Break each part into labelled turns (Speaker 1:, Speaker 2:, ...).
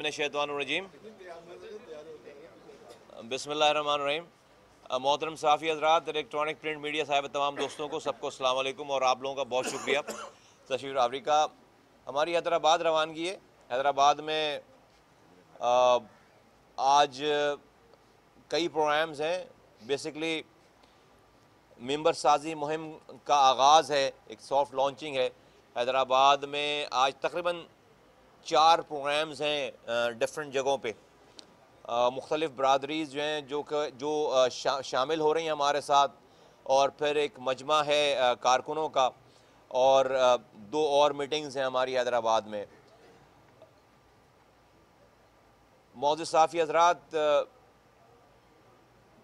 Speaker 1: मिनश्शैतानिर्रजीम बिस्मिल्लाहिर्रहमानिर्रहीम। मोहतरम साफ़ी हज़रात, electronic print media साहब, तमाम दोस्तों को सबको अस्सलाम वालेकुम और आप लोगों का बहुत शुक्रिया तशरीफ़ आवरी का। हमारी हैदराबाद रवानगी है। हैदराबाद में आज कई प्रोग्राम्स हैं। बेसिकली मेंबर साजी मुहिम का आगाज़ है, एक सॉफ्ट लॉन्चिंग है। हैदराबाद में आज तकरीबन 4 प्रोग्राम्स हैं डिफरेंट जगहों पे। मुख्तलिफ़ बरादरीज़ जो हैं जो शामिल हो रही हैं हमारे साथ, और फिर एक मजमा है कारकुनों का, और 2 और मीटिंग्स हैं हमारी हैदराबाद में। मौजूद साफ़ी हज़रात,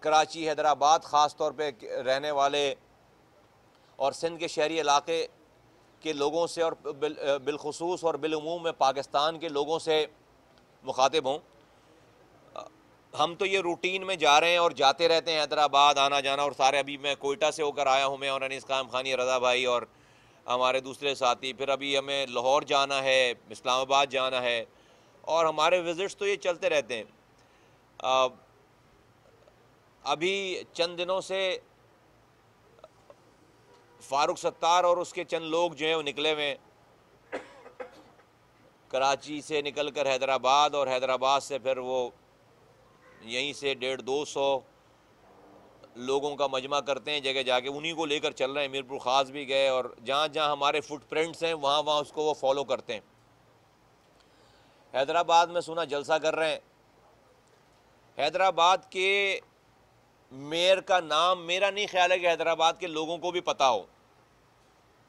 Speaker 1: कराची, हैदराबाद ख़ास तौर पे रहने वाले और सिंध के शहरी इलाके के लोगों से और बिलखुसूस और बिलउमूम में पाकिस्तान के लोगों से मुखातिब हूँ। हम तो ये रूटीन में जा रहे हैं और जाते रहते हैं, हैदराबाद आना जाना। और सारे, अभी मैं कोयटा से होकर आया हूँ, मैं और अनीस काम खानी, रज़ा भाई और हमारे दूसरे साथी। फिर अभी हमें लाहौर जाना है, इस्लामाबाद जाना है, और हमारे विज़िट्स तो ये चलते रहते हैं। अभी चंद दिनों से फ़ारूक सत्तार और उसके चंद लोग जो हैं वो निकले हुए हैं कराची से निकल कर हैदराबाद, और हैदराबाद से फिर वो यहीं से 150-200 लोगों का मजमा करते हैं जगह जाके, उन्हीं को लेकर चल रहे हैं। मीरपुर ख़ास भी गए, और जहाँ जहाँ हमारे फुटप्रिंट्स हैं वहाँ वहाँ उसको वो फॉलो करते हैं। हैदराबाद में सुना जलसा कर रहे हैं। हैदराबाद के मेयर का नाम, मेरा नहीं ख्याल है कि हैदराबाद के लोगों को भी पता हो।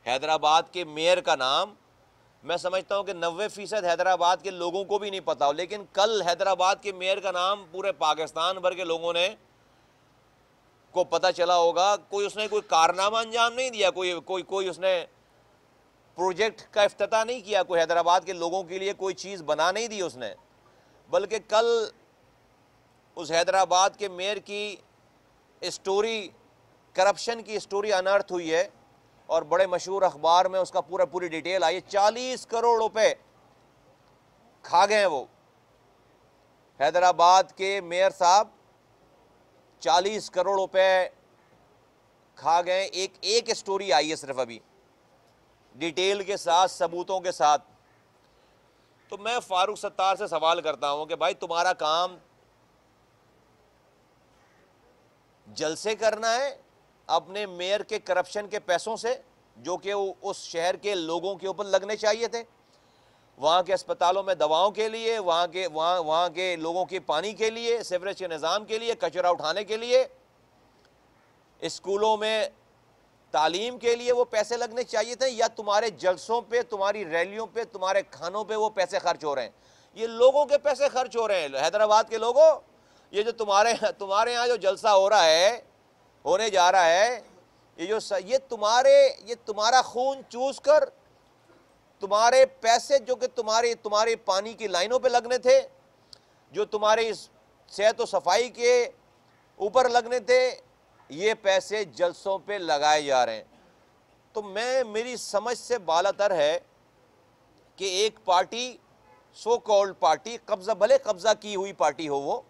Speaker 1: हैदराबाद के मेयर का नाम मैं समझता हूँ कि 90% हैदराबाद के लोगों को भी नहीं पता हो, लेकिन कल हैदराबाद के मेयर का नाम पूरे पाकिस्तान भर के लोगों ने को पता चला होगा। कोई उसने कोई कारनामा अंजाम नहीं दिया, कोई उसने प्रोजेक्ट का इफ्तिताह नहीं किया, कोई हैदराबाद के लोगों के लिए कोई चीज़ बना नहीं दी उसने, बल्कि कल उस हैदराबाद के मेयर की स्टोरी, करप्शन की स्टोरी अनर्थ हुई है, और बड़े मशहूर अखबार में उसका पूरी डिटेल आई है। 40 करोड़ रुपए खा गए हैं वो हैदराबाद के मेयर साहब, 40 करोड़ रुपए खा गए। एक स्टोरी आई है सिर्फ अभी, डिटेल के साथ, सबूतों के साथ। तो मैं फ़ारूक सत्तार से सवाल करता हूं कि भाई, तुम्हारा काम जलसे करना है अपने मेयर के करप्शन के पैसों से, जो कि उस शहर के लोगों के ऊपर लगने चाहिए थे, वहाँ के अस्पतालों में दवाओं के लिए, वहाँ के लोगों के पानी के लिए, सीवरेज के निज़ाम के लिए, कचरा उठाने के लिए, स्कूलों में तालीम के लिए वो पैसे लगने चाहिए थे, या तुम्हारे जलसों पे, तुम्हारी रैलियों पे, तुम्हारे खानों पे वो पैसे खर्च हो रहे हैं? ये लोगों के पैसे खर्च हो रहे हैं। हैदराबाद के लोगों, ये जो तुम्हारे यहाँ जो जलसा हो रहा है, होने जा रहा है, ये तुम्हारा खून चूस कर, तुम्हारे पैसे जो कि तुम्हारे पानी की लाइनों पे लगने थे, जो तुम्हारी सेहत और सफाई के ऊपर लगने थे, ये पैसे जलसों पे लगाए जा रहे हैं। तो मेरी समझ से बालातर है कि एक पार्टी, सो कॉल्ड पार्टी, भले कब्जा की हुई पार्टी हो, वो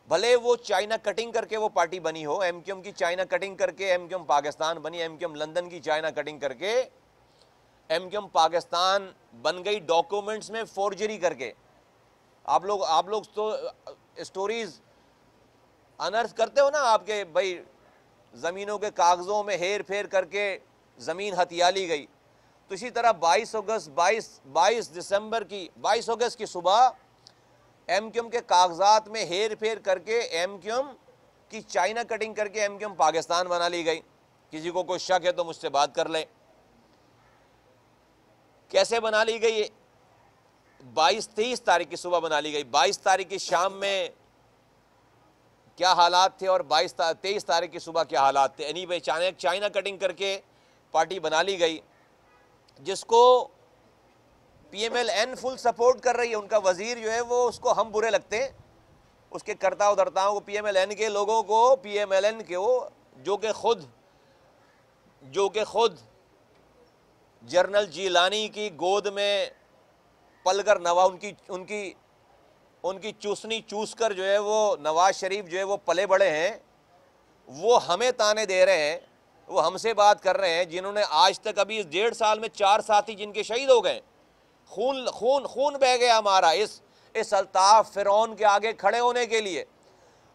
Speaker 1: भले वो चाइना कटिंग करके वो पार्टी बनी हो, एमक्यूएम की चाइना कटिंग करके एमक्यूएम पाकिस्तान बनी, एमक्यूएम लंदन की चाइना कटिंग करके एमक्यूएम पाकिस्तान बन गई, डॉक्यूमेंट्स में फोर्जरी करके। आप लोग तो स्टोरीज अनर्थ करते हो ना, आपके भाई ज़मीनों के कागज़ों में हेर फेर करके ज़मीन हथिया ली गई। तो इसी तरह 22 अगस्त की सुबह एमक्यूएम के कागजात में हेर फेर करके एमक्यूएम की चाइना कटिंग करके एमक्यूएम पाकिस्तान बना ली गई। किसी को कोई शक है तो मुझसे बात कर लें, कैसे बना ली गई? 22-23 तारीख की सुबह बना ली गई। 22 तारीख की शाम में क्या हालात थे और 23 तारीख की सुबह क्या हालात थे? एनीवे, चाइना कटिंग करके पार्टी बना ली गई, जिसको PMLN फुल सपोर्ट कर रही है। उनका वजीर जो है वो, उसको हम बुरे लगते हैं, उसके करता उधरताओं को, PMLN के लोगों को, PMLN के वो जो कि खुद जनरल जीलानी की गोद में पलकर नवा, उनकी उनकी चूसनी चूस कर जो है वो नवाज शरीफ जो है वो पले बड़े हैं, वो हमें ताने दे रहे हैं, वो हमसे बात कर रहे हैं, जिन्होंने आज तक अभी इस 1.5 साल में 4 साथी जिनके शहीद हो गए, खून खून खून बह गया हमारा इस अल्ताफ फिरौन के आगे खड़े होने के लिए।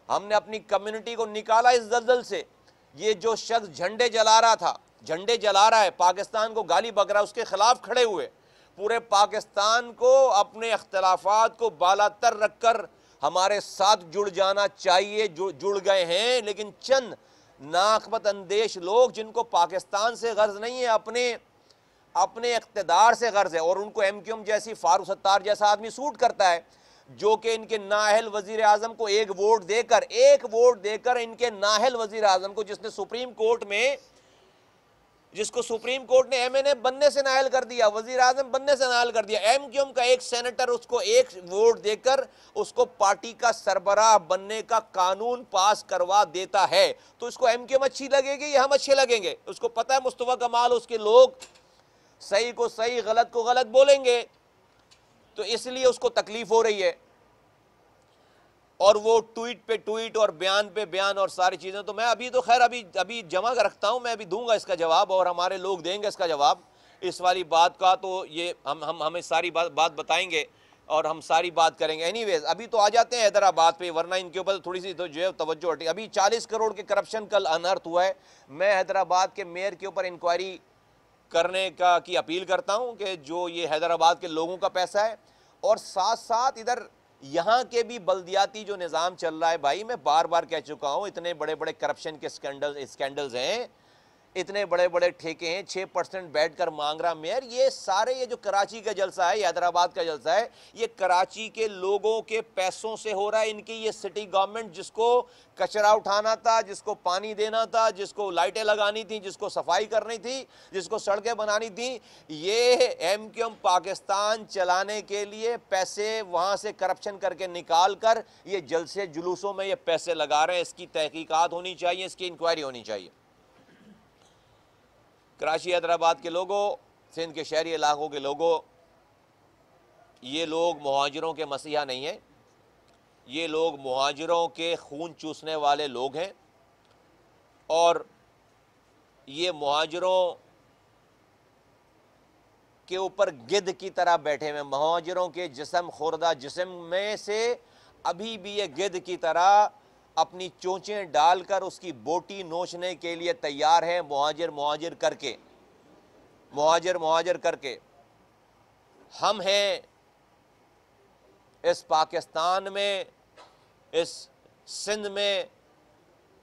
Speaker 1: हमने अपनी कम्युनिटी को निकाला इस दलदल से। ये जो शख्स झंडे जला रहा था, झंडे जला रहा है, पाकिस्तान को गाली बक रहा है, उसके खिलाफ खड़े हुए। पूरे पाकिस्तान को अपने अख्तलाफात को बालातर रखकर हमारे साथ जुड़ जाना चाहिए, जुड़ गए हैं, लेकिन चंद नाकबत अंदेश लोग जिनको पाकिस्तान से गर्ज नहीं है, अपने इख्तिदार से गर्ज है, और उनको MQM जैसी, फारूक सत्तार जैसा आदमी सूट करता है, जो कि इनके नाअहल वजीर आजम को एक वोट देकर इनके नाअहल वजीर आजम को, जिसको सुप्रीम कोर्ट ने MNA बनने से नाअहल कर दिया, वजीर आजम बनने से नाअहल कर दिया, MQM का एक सेनेटर उसको एक वोट देकर उसको पार्टी का सरबराह बनने का कानून पास करवा देता है, तो इसको MQM अच्छी लगेगी या हम अच्छे लगेंगे? उसको पता है मुस्तफा कमाल, उसके लोग सही को सही, गलत को गलत बोलेंगे, तो इसलिए उसको तकलीफ हो रही है, और वो ट्वीट पे ट्वीट और बयान पे बयान और सारी चीज़ें। तो मैं अभी तो खैर अभी जमा कर रखता हूँ, मैं अभी दूंगा इसका जवाब, और हमारे लोग देंगे इसका जवाब इस वाली बात का। तो ये हमें सारी बात बताएंगे और हम सारी बात करेंगे। एनीवेज अभी तो आ जाते हैं हैदराबाद पे, वरना इनके ऊपर थोड़ी सी तो जो है तवज्जो हटी। अभी 40 करोड़ के करप्शन कल अनर्थ हुआ है। मैं हैदराबाद के मेयर के ऊपर इंक्वायरी करने की अपील करता हूँ कि जो ये हैदराबाद के लोगों का पैसा है, और साथ साथ इधर यहाँ के भी बल्दियाती जो निज़ाम चल रहा है, भाई मैं बार बार कह चुका हूँ, इतने बड़े बड़े करप्शन के स्कैंडल्स हैं, इतने बड़े बड़े ठेके हैं, 6% बैठकर मांग रहा मेयर। ये सारे, ये जो कराची का जलसा है, हैदराबाद का जलसा है, ये कराची के लोगों के पैसों से हो रहा है। इनकी ये सिटी गवर्नमेंट, जिसको कचरा उठाना था, जिसको पानी देना था, जिसको लाइटें लगानी थी, जिसको सफाई करनी थी, जिसको सड़कें बनानी थी, ये MQM पाकिस्तान चलाने के लिए पैसे वहाँ से करप्शन करके निकाल कर ये जलसे जुलूसों में ये पैसे लगा रहे हैं। इसकी तहकीकात होनी चाहिए, इसकी इंक्वायरी होनी चाहिए। कराची हैदराबाद के लोगों, सिंध के शहरी इलाकों के लोगों, ये लोग मुहाजिरों के मसीहा नहीं हैं, ये लोग मुहाजिरों के खून चूसने वाले लोग हैं, और ये मुहाजिरों के ऊपर गिद्ध की तरह बैठे हुए। मुहाजिरों के जिस्म खुर्दा जिस्म में से अभी भी ये गिद्ध की तरह अपनी चोंचें डालकर उसकी बोटी नोचने के लिए तैयार है, मुहाजिर करके। हम हैं इस पाकिस्तान में, इस सिंध में,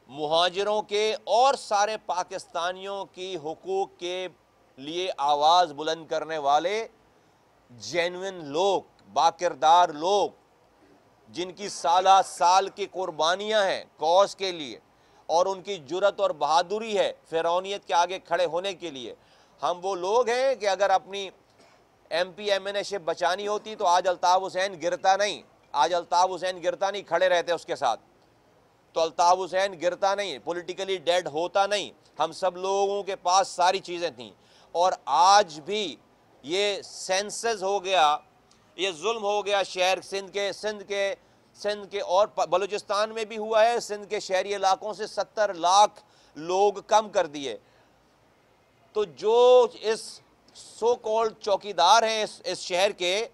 Speaker 1: मुहाजिरों के और सारे पाकिस्तानियों की हुकूक के लिए आवाज़ बुलंद करने वाले जेन्युइन लोग, बाकिरदार लोग, जिनकी साल की कुर्बानियां हैं कौस के लिए, और उनकी जुर्रत और बहादुरी है फिरौनियत के आगे खड़े होने के लिए। हम वो लोग हैं कि अगर अपनी MP MNA शिप बचानी होती तो आज अल्ताफ़ हुसैन गिरता नहीं, खड़े रहते उसके साथ, तो अल्ताफ़ हुसैन गिरता नहीं, पॉलिटिकली डेड होता नहीं। हम सब लोगों के पास सारी चीज़ें थीं, और आज भी ये सेंसस हो गया, ये जुल्म हो गया शहर सिंध के और बलूचिस्तान में भी हुआ है। सिंध के शहरी इलाकों से 70 लाख लोग कम कर दिए। तो जो इस सो कॉल्ड चौकीदार हैं, इस शहर के,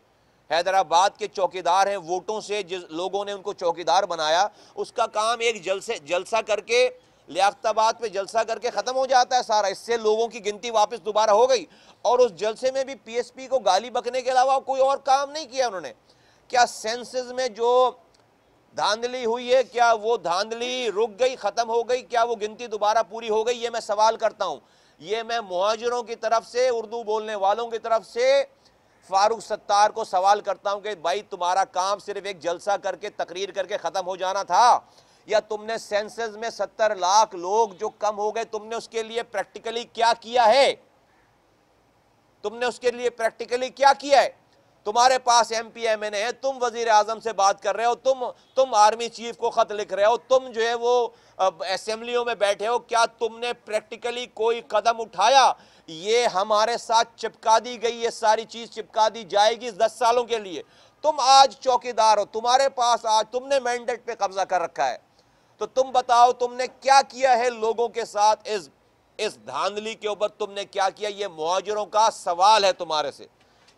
Speaker 1: हैदराबाद के चौकीदार हैं, वोटों से जिस लोगों ने उनको चौकीदार बनाया, उसका काम एक जलसा करके, लियाकताबाद पे जलसा करके ख़त्म हो जाता है सारा। इससे लोगों की गिनती वापस दोबारा हो गई, और उस जलसे में भी PSP को गाली बकने के अलावा कोई और काम नहीं किया उन्होंने। क्या सेंसस में जो धांधली हुई है, क्या वो धांधली रुक गई, ख़त्म हो गई? क्या वो गिनती दोबारा पूरी हो गई? ये मैं सवाल करता हूँ। ये मैं मुहाजिरों की तरफ से, उर्दू बोलने वालों की तरफ से फारूक सत्तार को सवाल करता हूँ कि भाई, तुम्हारा काम सिर्फ एक जलसा करके, तकरीर करके ख़त्म हो जाना था, या तुमने सेंसस में 70 लाख लोग जो कम हो गए, तुमने उसके लिए प्रैक्टिकली क्या किया है? तुम्हारे पास MP MNA है, तुम वजीर आजम से बात कर रहे हो, तुम आर्मी चीफ को खत लिख रहे हो, तुम जो है वो असेंबलियों में बैठे हो, क्या तुमने प्रैक्टिकली कोई कदम उठाया? ये हमारे साथ चिपका दी गई, ये सारी चीज चिपका दी जाएगी 10 सालों के लिए। तुम आज चौकीदार हो, तुम्हारे पास आज तुमने मैंडेट पे कब्जा कर रखा है, तो तुम बताओ तुमने क्या किया है लोगों के साथ, इस धांधली के ऊपर तुमने क्या किया? ये मुहाजिरों का सवाल है तुम्हारे से,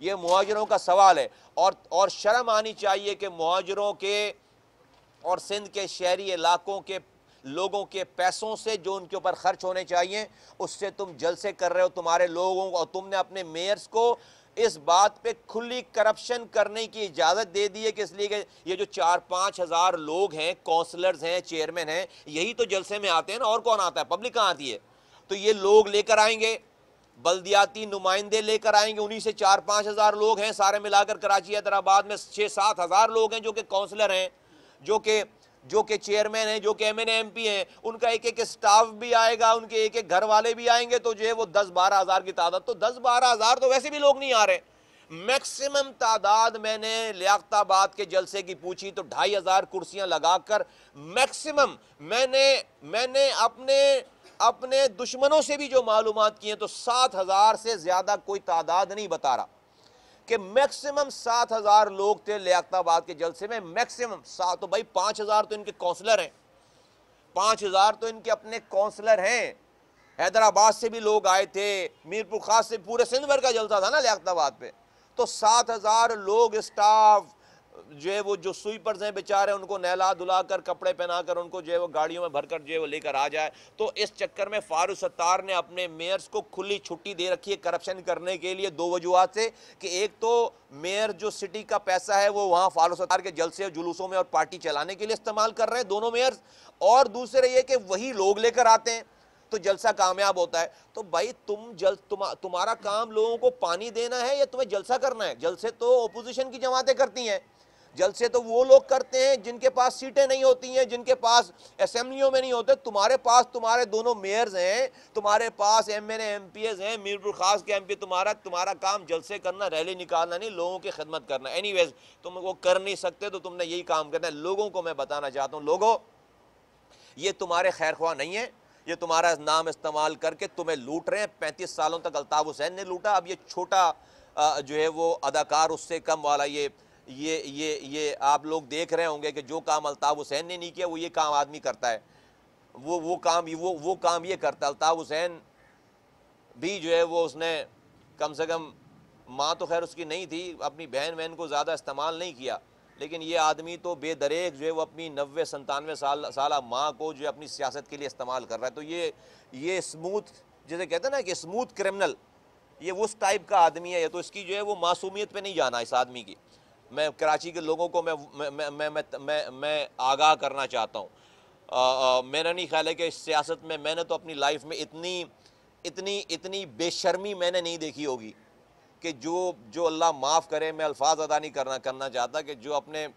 Speaker 1: ये मुहाजिरों का सवाल है। और शर्म आनी चाहिए कि मुहाजिरों के और सिंध के शहरी इलाकों के लोगों के पैसों से जो उनके ऊपर खर्च होने चाहिए, उससे तुम जलसे कर रहे हो तुम्हारे लोगों को। और तुमने अपने मेयर्स को इस बात पे खुली करप्शन करने की इजाज़त दे दी है कि इसलिए कि ये जो 4-5 हज़ार लोग हैं, काउंसलर्स हैं, चेयरमैन हैं, यही तो जलसे में आते हैं ना, और कौन आता है? पब्लिक कहाँ आती है? तो ये लोग लेकर आएंगे, बल्दियाती नुमाइंदे लेकर आएंगे, उन्हीं से 4-5 हज़ार लोग हैं, सारे मिलाकर कराची हैदराबाद में 6-7 हज़ार लोग हैं जो कि काउंसलर हैं, जो कि चेयरमैन हैं, जो कि एमएनए एमपी हैं। उनका एक एक स्टाफ भी आएगा, उनके एक एक घर वाले भी आएंगे, तो जो है वो 10-12 हज़ार की तादाद, तो 10-12 हज़ार तो वैसे भी लोग नहीं आ रहे। मैक्सिमम तादाद मैंने लियाकताबाद के जलसे की पूछी तो 2,500 कुर्सियां लगाकर मैक्सिमम मैंने अपने दुश्मनों से भी जो मालूमात की हैं तो 7,000 से ज्यादा कोई तादाद नहीं बता रहा कि मैक्सिमम 7,000 लोग थे लियाकताबाद के जलसे में। मैक्सिमम 7, तो भाई 5,000 तो इनके काउंसलर हैं, 5,000 तो इनके अपने काउंसलर हैं। हैदराबाद से भी लोग आए थे, मीरपुर खास से, पूरे सिंध भर का जलसा था ना लियाकताबाद पे। तो 7,000 लोग स्टाफ जो है वो जो स्वीपर्स हैं बेचारे, उनको नहला धुलाकर कपड़े पहनाकर उनको जो है वो गाड़ियों में भरकर जो है वो लेकर आ जाए। तो इस चक्कर में फारूक सत्तार ने अपने मेयर्स को खुली छुट्टी दे रखी है करप्शन करने के लिए, 2 वजूहात से कि एक तो मेयर जो सिटी का पैसा है वो वहाँ फारूक सत्तार के जलसे जुलूसों में और पार्टी चलाने के लिए इस्तेमाल कर रहे हैं दोनों मेयर्स, और दूसरे ये कि वही लोग लेकर आते हैं तो जलसा कामयाब होता है। तो भाई तुम्हारा काम लोगों को पानी देना है या तुम्हें जलसा करना है? जलसे तो ओपोजिशन की जमातें करती हैं, जलसे तो वो लोग करते हैं जिनके पास सीटें नहीं होती हैं, जिनके पास असेंबलियों में नहीं होते। तुम्हारे पास तुम्हारे दोनों मेयर्स हैं, तुम्हारे पास एमएनए एमपीएस हैं, मीरपुर खास के एमपी, तुम्हारा काम जलसे करना, रैली निकालना नहीं, लोगों की खिदमत करना। एनीवेज तुम वो कर नहीं सकते तो तुमने यही काम करना है। लोगों को मैं बताना चाहता हूँ, लोगों ये तुम्हारे खैरख्वाह नहीं है, ये तुम्हारा नाम इस्तेमाल करके तुम्हें लूट रहे हैं। 35 सालों तक अल्ताफ हुसैन ने लूटा, अब ये छोटा जो है वो अदाकार उससे कम वाला ये आप लोग देख रहे होंगे कि जो काम अल्ताफ हुसैन ने नहीं किया वो ये काम आदमी करता है, वो काम ये करता है। अल्ताफ हुसैन भी जो है वो उसने कम से कम, माँ तो खैर उसकी नहीं थी, अपनी बहन को ज़्यादा इस्तेमाल नहीं किया, लेकिन ये आदमी तो बेदरेक जो है वो अपनी 90-97 साल माँ को जो है अपनी सियासत के लिए इस्तेमाल कर रहा है। तो ये स्मूथ, जैसे कहते हैं ना कि स्मूथ क्रिमिनल, ये उस टाइप का आदमी है। ये तो इसकी जो है वो मासूमियत पे नहीं जाना इस आदमी की। मैं कराची के लोगों को मैं आगाह करना चाहता हूँ। मेरा नहीं ख्याल है कि सियासत में मैंने तो अपनी लाइफ में इतनी बेशर्मी मैंने नहीं देखी होगी कि जो अल्लाह माफ़ करे, मैं अल्फाज अदा नहीं करना चाहता, कि जो अपने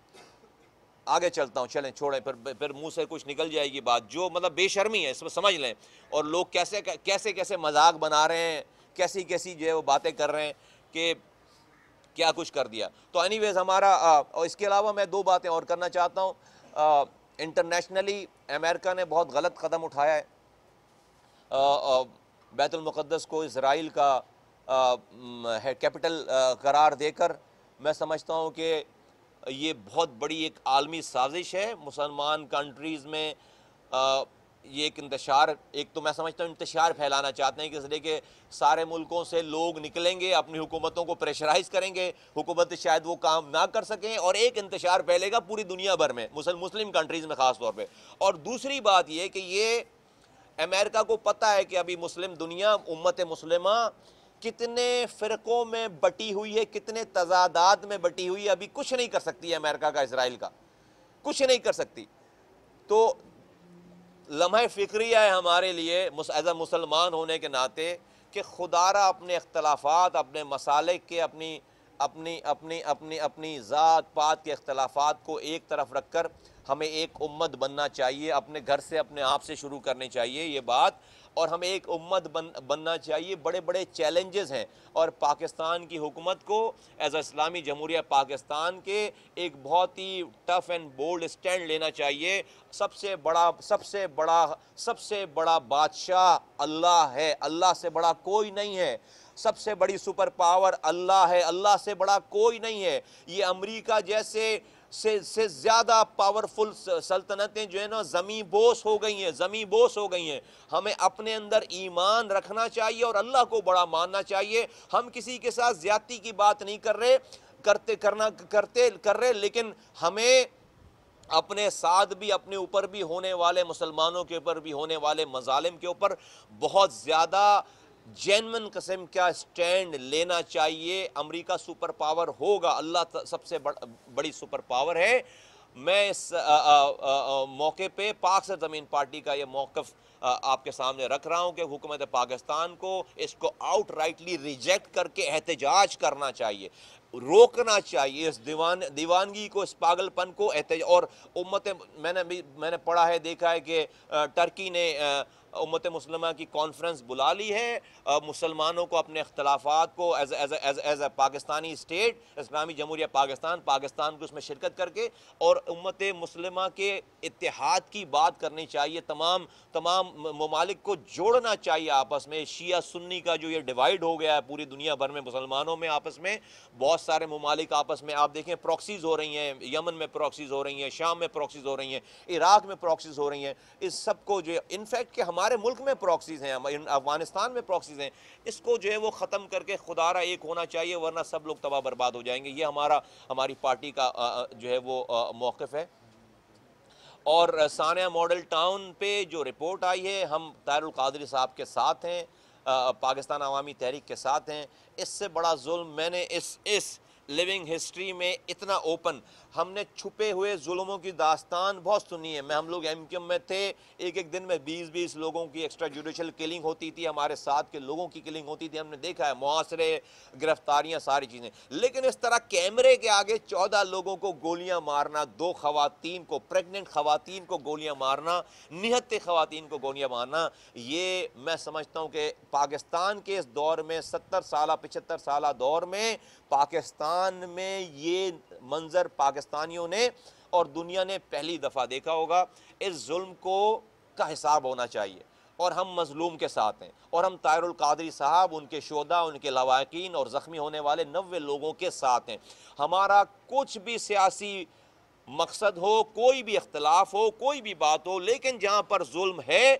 Speaker 1: आगे चलता हूँ, चलें छोड़ें, फिर मुंह से कुछ निकल जाएगी बात, जो मतलब बेशर्मी है इसमें समझ लें। और लोग कैसे मजाक बना रहे हैं, कैसी जो है वो बातें कर रहे हैं कि क्या कुछ कर दिया। तो एनीवेज हमारा और इसके अलावा मैं 2 बातें और करना चाहता हूँ। इंटरनेशनली अमेरिका ने बहुत गलत कदम उठाया है, बैतुल मुक़द्दस को इसराइल का कैपिटल करार देकर। मैं समझता हूँ कि ये बहुत बड़ी एक आलमी साजिश है मुसलमान कंट्रीज़ में। ये एक इंतशार, एक तो मैं समझता हूँ इंतशार फैलाना चाहते हैं कि इसलिए कि सारे मुल्कों से लोग निकलेंगे, अपनी हुकूमतों को प्रेशराइज करेंगे, हुकूमत शायद वो काम ना कर सकें, और एक इंतशार फैलेगा पूरी दुनिया भर में, मुस्लिम कंट्रीज़ में ख़ास तौर पे। और दूसरी बात ये कि ये अमेरिका को पता है कि अभी मुस्लिम दुनिया, उम्मत मुस्लिमा कितने फ़िरक़ों में बटी हुई है, कितने तज़ादात में बटी हुई है। अभी कुछ नहीं कर सकती है अमेरिका का, इसराइल का कुछ नहीं कर सकती। तो लम्हा फ़िक्रिया है हमारे लिए एज अ मुसलमान होने के नाते कि खुदारा अपने अख्तलाफ़ात, अपने मसालिक के, अपनी ज़ात पात के अख्तलाफ़ात को एक तरफ रख कर हमें एक उम्मत बनना चाहिए। अपने घर से, अपने आप से शुरू करनी चाहिए ये बात, और हमें एक उम्मत बनना चाहिए। बड़े बड़े चैलेंजेस हैं, और पाकिस्तान की हुकूमत को एज इस्लामी जमहूरिया पाकिस्तान के एक बहुत ही टफ़ एंड बोल्ड स्टैंड लेना चाहिए। सबसे बड़ा बादशाह अल्लाह है, अल्लाह से बड़ा कोई नहीं है। सबसे बड़ी सुपर पावर अल्लाह है, अल्लाह से बड़ा कोई नहीं है। ये अमेरिका जैसे से ज़्यादा पावरफुल सल्तनतें जो है ना ज़मीं बोस हो गई हैं, ज़मीं बोस हो गई हैं। हमें अपने अंदर ईमान रखना चाहिए और अल्लाह को बड़ा मानना चाहिए। हम किसी के साथ ज़्यादती की बात नहीं कर रहे, कर रहे, लेकिन हमें अपने साथ भी, अपने ऊपर भी होने वाले, मुसलमानों के ऊपर भी होने वाले मजालिम के ऊपर बहुत ज़्यादा जेन्युइन किस्म का स्टैंड लेना चाहिए। अमेरिका सुपर पावर होगा, अल्लाह सबसे बड़ी सुपर पावर है। मैं इस मौके पे पाक से ज़मीन पार्टी का ये मौक़िफ़ आपके सामने रख रहा हूँ कि हुकूमत पाकिस्तान को इसको आउटराइटली रिजेक्ट करके एहतजाज करना चाहिए, रोकना चाहिए इस दीवानगी को, इस पागलपन को। और मैंने पढ़ा है, देखा है कि टर्की ने उम्मत मुस्लिमा की कॉन्फ्रेंस बुला ली है, मुसलमानों को अपने अख्तलाफात को एज ए पाकिस्तानी स्टेट, इस्लामी जमहूरिया पाकिस्तान को उसमें शिरकत करके और उम्मत मुस्लिमा के इत्तेहाद की बात करनी चाहिए। तमाम ममालिक को जोड़ना चाहिए आपस में। शिया सुन्नी का जो ये डिवाइड हो गया है पूरी दुनिया भर में मुसलमानों में आपस में, बहुत सारे ममालिक आपस में आप देखें प्रॉक्सीज हो रही हैं, यमन में प्रॉक्सीज हो रही हैं, शाम में प्रॉक्सीज हो रही हैं, इराक में प्रॉक्सीज हो रही हैं। इस सब को जो इनफैक्ट कि हमारे मुल्क में प्रॉक्सीज हैं, अफगानिस्तान में प्रॉक्सीज हैं, इसको जो है वो ख़त्म करके खुदारा एक होना चाहिए, वरना सब लोग तबाह बर्बाद हो जाएंगे। ये हमारी पार्टी का जो है वो मौक़िफ़ है। और सानिया मॉडल टाउन पे जो रिपोर्ट आई है, हम ताहिरुल कादरी साहब के साथ हैं, पाकिस्तान अवामी तहरीक के साथ हैं। इससे बड़ा जुल्म मैंने इस लिविंग हिस्ट्री में इतना ओपन, हमने छुपे हुए जुल्मों की दास्तान बहुत सुनी है। हम लोग एमक्यूएम में थे, एक दिन में 20-20 लोगों की एक्स्ट्रा जुडिशल किलिंग होती थी, हमारे साथ के लोगों की किलिंग होती थी, हमने देखा है, मुआसरे, गिरफ्तारियां, सारी चीज़ें। लेकिन इस तरह कैमरे के आगे 14 लोगों को गोलियां मारना, 2 खवातीन को, प्रेगनेंट खवातीन को गोलियां मारना, निहत्ते खवातीन को गोलियां मारना, ये मैं समझता हूँ कि पाकिस्तान के इस दौर में 70 साल 75 साल दौर में पाकिस्तान में ये मंजर पाकिस्तानियों ने और दुनिया ने पहली दफ़ा देखा होगा। इस जुल्म का हिसाब होना चाहिए और हम मजलूम के साथ हैं और हम ताहिरुल कादरी साहब, उनके शोधा, उनके लवाकिन और ज़ख्मी होने वाले 90 लोगों के साथ हैं। हमारा कुछ भी सियासी मकसद हो, कोई भी इख्तलाफ हो, कोई भी बात हो, लेकिन जहाँ पर जुल्म है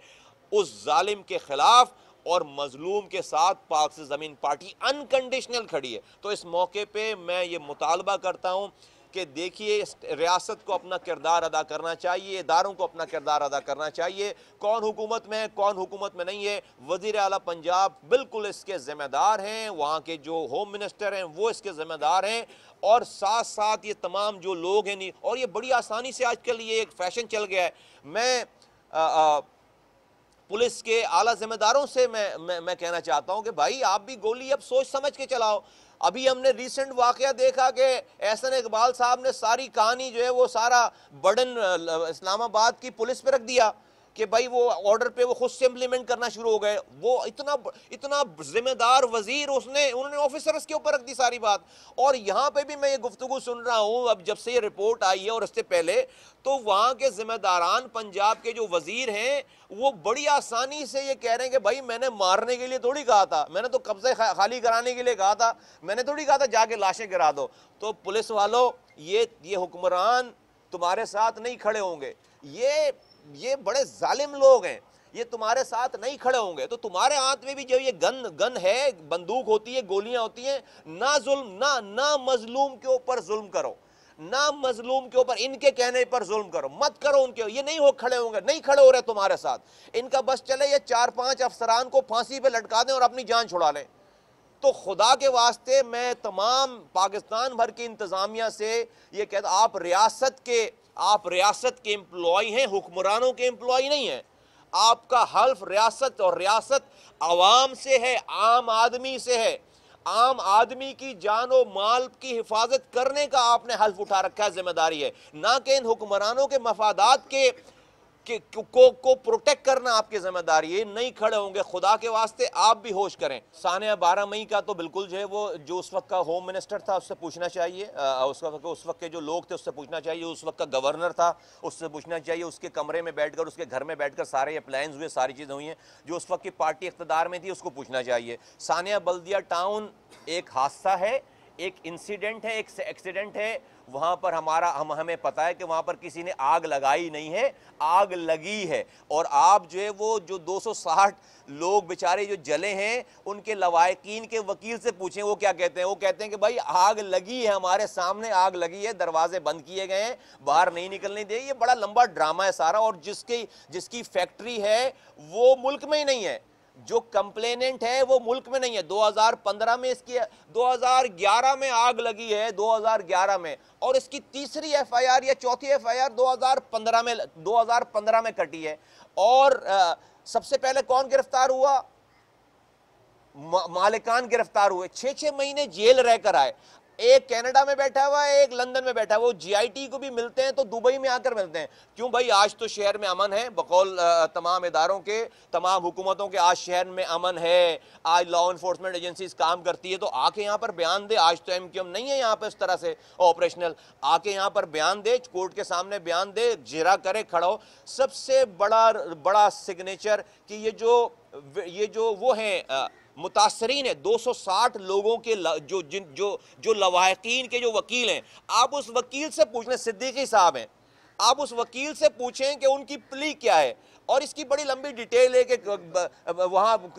Speaker 1: उस जालिम के ख़िलाफ़ और मजलूम के साथ पाक से ज़मीन पार्टी अनकंडीशनल खड़ी है। तो इस मौके पे मैं ये मुतालबा करता हूँ कि देखिए, रियासत को अपना किरदार अदा करना चाहिए, इदारों को अपना किरदार अदा करना चाहिए। कौन हुकूमत में है, कौन हुकूमत में नहीं है, वज़ीर आला पंजाब बिल्कुल इसके ज़िम्मेदार हैं, वहाँ के जो होम मिनिस्टर हैं वो इसके ज़िम्मेदार हैं, और साथ साथ ये तमाम जो लोग हैं नहीं। और ये बड़ी आसानी से आजकल ये एक फ़ैशन चल गया है। मैं पुलिस के आला जिम्मेदारों से मैं कहना चाहता हूं कि भाई आप भी गोली अब सोच समझ के चलाओ। अभी हमने रिसेंट वाकया देखा कि एहसन इकबाल साहब ने सारी कहानी जो है वो सारा बर्डन इस्लामाबाद की पुलिस पे रख दिया कि भाई वो ऑर्डर पे वो खुद से इम्प्लीमेंट करना शुरू हो गए। वो इतना जिम्मेदार वजीर उन्होंने ऑफिसर्स के ऊपर रख दी सारी बात। और यहाँ पे भी मैं ये गुफ्तगू सुन रहा हूँ अब जब से ये रिपोर्ट आई है और इससे पहले, तो वहाँ के जिम्मेदारान पंजाब के जो वजीर हैं वो बड़ी आसानी से ये कह रहे हैं कि भाई मैंने मारने के लिए थोड़ी कहा था, मैंने तो कब्जे खाली कराने के लिए कहा था, मैंने थोड़ी कहा था जाके लाशें गिरा दो। तो पुलिस वालों, ये हुक्मरान तुम्हारे साथ नहीं खड़े होंगे, ये बड़े जालिम लोग हैं, ये तुम्हारे साथ नहीं खड़े होंगे। तो तुम्हारे हाथ में भी जो ये गन है, बंदूक होती है, गोलियां होती हैं, ना जुल्म ना मजलूम के ऊपर जुल्म करो, ना मजलूम के ऊपर इनके कहने पर जुल्म करो, मत करो उनके। ये नहीं खड़े होंगे, नहीं खड़े हो रहे तुम्हारे साथ। इनका बस चले ये 4-5 अफसरान को फांसी पे लटका दें और अपनी जान छुड़ा लें। तो खुदा के वास्ते मैं तमाम पाकिस्तान भर की इंतजामिया से ये कहता, आप रियासत के एम्प्लॉय हैं, हुक्मरानों के एम्प्लॉय नहीं हैं। आपका हल्फ रियासत, और रियासत आवाम से है, आम आदमी से है। आम आदमी की जान और माल की हिफाजत करने का आपने हल्फ उठा रखा है, जिम्मेदारी है, ना कि इन हुक्मरानों के मफादात को प्रोटेक्ट करना आपकी जिम्मेदारी है। नहीं खड़े होंगे, खुदा के वास्ते आप भी होश करें। सानिया 12 मई का तो बिल्कुल जो है वो जो उस वक्त का होम मिनिस्टर था उससे पूछना चाहिए, उस वक्त के जो लोग थे उससे पूछना चाहिए, उस वक्त का गवर्नर था उससे पूछना चाहिए, उसके कमरे में बैठकर, उसके घर में बैठकर सारे अप्लायंस हुए, सारी चीज़ें हुई हैं, जो उस वक्त की पार्टी इख्तिदार में थी उसको पूछना चाहिए। सानिया बल्दिया टाउन एक हादसा है, एक इंसिडेंट है, एक एक्सीडेंट है। वहाँ पर हमें पता है कि वहाँ पर किसी ने आग लगाई नहीं है, आग लगी है। और आप जो है वो जो 260 लोग बेचारे जो जले हैं उनके लवाहिकीन के वकील से पूछें वो क्या कहते हैं। वो कहते हैं कि भाई आग लगी है, हमारे सामने आग लगी है, दरवाजे बंद किए गए हैं, बाहर नहीं निकलने दिए। ये बड़ा लंबा ड्रामा है सारा। और जिसकी फैक्ट्री है वो मुल्क में ही नहीं है, जो कंप्लेनेंट है वो मुल्क में नहीं है। 2015 में इसकी 2011 में आग लगी है, 2011 में, और इसकी तीसरी एफआईआर या चौथी एफआईआर 2015 में कटी है। और सबसे पहले कौन गिरफ्तार हुआ? मालिकान गिरफ्तार हुए, 6-6 महीने जेल रहकर आए। एक कनाडा में बैठा हुआ है, एक लंदन में बैठा हुआ। वो जीआईटी को भी मिलते हैं तो दुबई में आकर मिलते हैं। क्यों भाई? आज तो शहर में अमन है, बकौल तमाम इदारों के, तमाम हुकूमतों के, आज शहर में अमन है, आज लॉ इन्फोर्समेंट एजेंसीज काम करती है, तो आके यहाँ पर बयान दे। आज तो एमक्यूएम नहीं है यहाँ पर इस तरह से ऑपरेशनल, आके यहाँ पर बयान दे, कोर्ट के सामने बयान दे, जिरा करे, खड़ा हो। सबसे बड़ा सिग्नेचर कि ये जो वो हैं मुतासरीन है, 260 लोगों के जो लवाहिकीन के जो वकील हैं, आप उस वकील से पूछ लें, सिद्दीकी साहब हैं, आप उस वकील से पूछें कि उनकी प्ली क्या है। और इसकी बड़ी लंबी डिटेल है कि वहाँ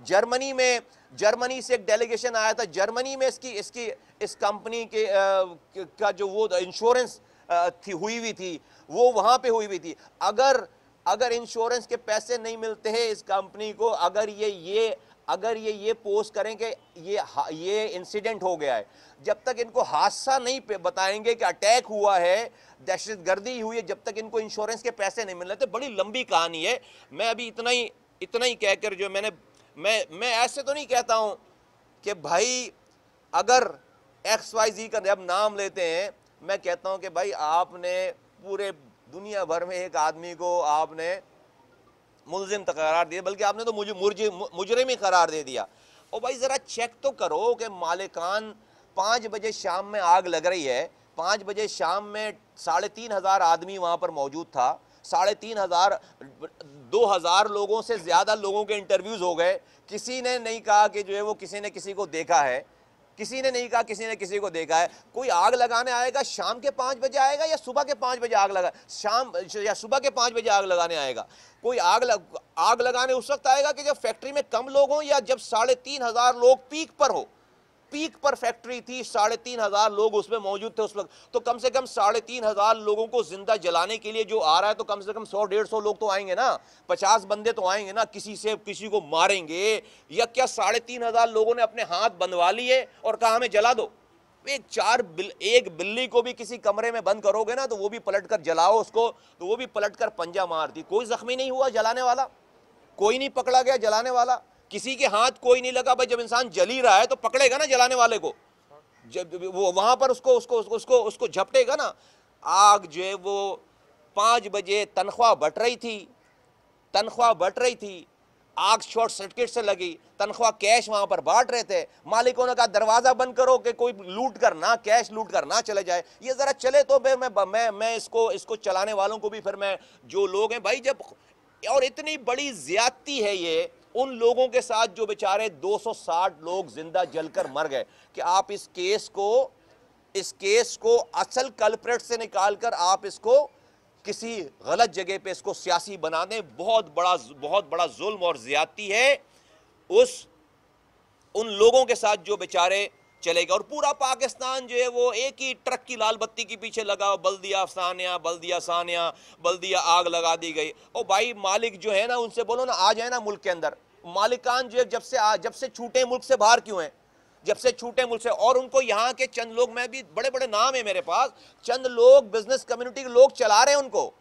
Speaker 1: जर्मनी से एक डेलीगेशन आया था। जर्मनी में इस कंपनी के का जो वो इंश्योरेंस हुई थी वो वहाँ पे हुई थी। अगर इंश्योरेंस के पैसे नहीं मिलते हैं इस कंपनी को, अगर ये पोस्ट करें कि ये इंसिडेंट हो गया है, जब तक इनको हादसा नहीं बताएंगे कि अटैक हुआ है, दहशतगर्दी हुई है, जब तक इनको इंश्योरेंस के पैसे नहीं मिल रहे। तो बड़ी लंबी कहानी है। मैं अभी इतना ही कहकर जो मैं ऐसे तो नहीं कहता हूं कि भाई अगर XYZ का जब नाम लेते हैं, मैं कहता हूं कि भाई आपने पूरे दुनिया भर में एक आदमी को आपने मुल्जिम करार दिया, बल्कि आपने तो मुझे मुजरिम ही करार दे दिया। और भाई ज़रा चेक तो करो कि मालिकान 5 बजे शाम में आग लग रही है, 5 बजे शाम में 3,500 आदमी वहाँ पर मौजूद था, 3,500 2,000 लोगों से ज़्यादा लोगों के इंटरव्यूज़ हो गए। किसी ने नहीं कहा कि जो है वो किसी ने किसी को देखा है, किसी ने नहीं कहा किसी ने किसी को देखा है। कोई आग लगाने आएगा शाम के 5 बजे आएगा या सुबह के 5 बजे सुबह के 5 बजे आग लगाने आएगा? कोई आग लगाने उस वक्त आएगा कि जब फैक्ट्री में कम लोग हों, या जब 3,500 लोग पीक पर हो। पीक पर फैक्ट्री थी, 3,500 लोग उसमें मौजूद थे उस वक्त। तो कम से कम 3,500 लोगों को जिंदा जलाने के लिए जो आ रहा है, तो कम से कम 100-150 लोग तो आएंगे ना, 50 बंदे तो आएंगे ना, किसी को मारेंगे। या क्या 3,500 लोगों ने अपने हाथ बंधवा लिए और कहा हमें जला दो? एक बिल्ली को भी किसी कमरे में बंद करोगे ना, तो वो भी पलट कर जलाओ उसको, तो वो भी पलट कर पंजा मारती। कोई जख्मी नहीं हुआ जलाने वाला, कोई नहीं पकड़ा गया जलाने वाला, किसी के हाथ कोई नहीं लगा। भाई जब इंसान जल ही रहा है तो पकड़ेगा ना जलाने वाले को, जब वो वहां पर उसको झपटेगा ना। आग जो है वो 5 बजे तनख्वाह बट रही थी, आग शॉर्ट सर्किट से लगी, तनख्वाह कैश वहां पर बांट रहे थे। मालिकों ने कहा दरवाजा बंद करो कि कोई कैश लूट कर ना चले जाए। ये जरा चले तो फिर मैं इसको चलाने वालों को भी, फिर मैं जो लोग हैं भाई, जब और इतनी बड़ी ज्यादती है ये उन लोगों के साथ जो बेचारे 260 लोग जिंदा जलकर मर गए, कि आप इस केस को असल कल्प्रेट से निकालकर आप इसको किसी गलत जगह पे इसको सियासी बना दें। बहुत बड़ा जुल्म और ज्यादती है उन लोगों के साथ जो बेचारे चलेगा। और पूरा पाकिस्तान जो है वो एक ही ट्रक की लाल बत्ती के पीछे लगा, बल्दिया सानिया, बल्दिया आग लगा दी गई। और भाई मालिक जो है ना, उनसे बोलो ना आ जाए ना मुल्क के अंदर। मालिकान जो है जब से छूटे मुल्क से बाहर क्यों हैं? जब से छूटे मुल्क से। और उनको यहाँ के चंद लोग, मैं भी बड़े नाम है मेरे पास, चंद लोग बिजनेस कम्युनिटी के लोग चला रहे हैं उनको,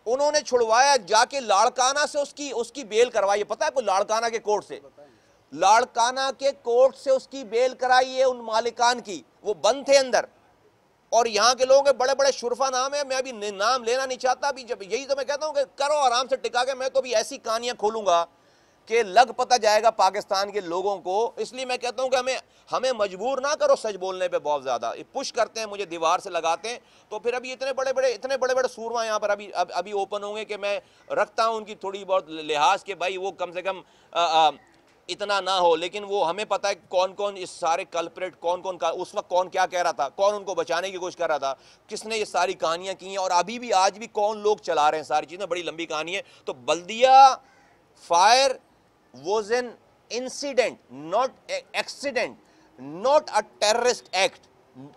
Speaker 1: उन्होंने छुड़वाया जाके लाड़काना से उसकी बेल करवाई। पता है? लाड़काना के कोर्ट से उसकी बेल कराई है उन मालिकान की। वो बंद थे अंदर, और यहाँ के लोगों के बड़े बड़े शुरफा नाम है, मैं अभी नाम लेना नहीं चाहता अभी, जब यही तो मैं कहता हूँ कि करो आराम से टिका के, मैं तो अभी ऐसी कहानियां खोलूंगा कि लग पता जाएगा पाकिस्तान के लोगों को। इसलिए मैं कहता हूं कि हमें मजबूर ना करो सच बोलने पे, बहुत ज्यादा पुश करते हैं, मुझे दीवार से लगाते हैं। तो फिर अभी इतने बड़े बड़े सूरमा यहाँ पर अभी ओपन होंगे कि मैं रखता हूं उनकी थोड़ी बहुत लिहाज के भाई वो कम से कम इतना ना हो, लेकिन वो हमें पता है कौन कौन इस सारे कल्प्रेट, कौन कौन का उस वक्त कौन क्या कह रहा था, कौन उनको बचाने की कोशिश कर रहा था, किसने ये सारी कहानियां की हैं, और अभी भी आज भी कौन लोग चला रहे हैं सारी चीजें। बड़ी लंबी कहानी है। तो बल्दिया fire was an incident, not an accident, not a terrorist act,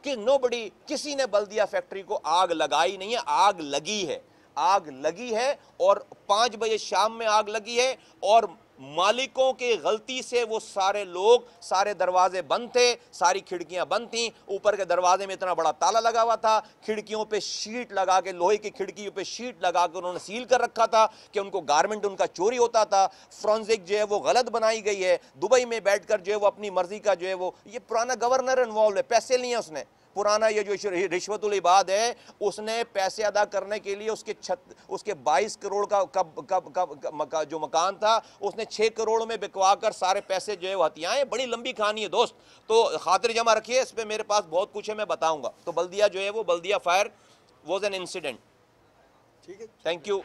Speaker 1: कि nobody, किसी ने बल्दिया फैक्ट्री को आग लगाई नहीं है, आग लगी है और 5 बजे शाम में आग लगी है, और मालिकों की गलती से वो सारे लोग, सारे दरवाजे बंद थे, सारी खिड़कियां बंद थीं, ऊपर के दरवाजे में इतना बड़ा ताला लगा हुआ था, खिड़कियों पे शीट लगा के, लोहे की खिड़कियों पे शीट लगा के उन्होंने सील कर रखा था कि उनको गारमेंट उनका चोरी होता था। फ्रॉन्जिक जो है वो गलत बनाई गई है, दुबई में बैठकर जो है वो अपनी मर्जी का जो है वो, ये पुराना गवर्नर इन्वॉल्व है, पैसे लिए उसने, पुराना ये जो रिश्वतुल इबाद है, उसने पैसे अदा करने के लिए उसके 22 करोड़ का जो मकान था, उसने 6 करोड़ में बिकवा कर सारे पैसे जो है वो हथियाए। बड़ी लंबी कहानी है दोस्त, तो खातिर जमा रखिए, इस पे मेरे पास बहुत कुछ है, मैं बताऊंगा। तो बल्दिया जो है वो बल्दिया फायर वॉज एन इंसिडेंट। ठीक है, थैंक यू।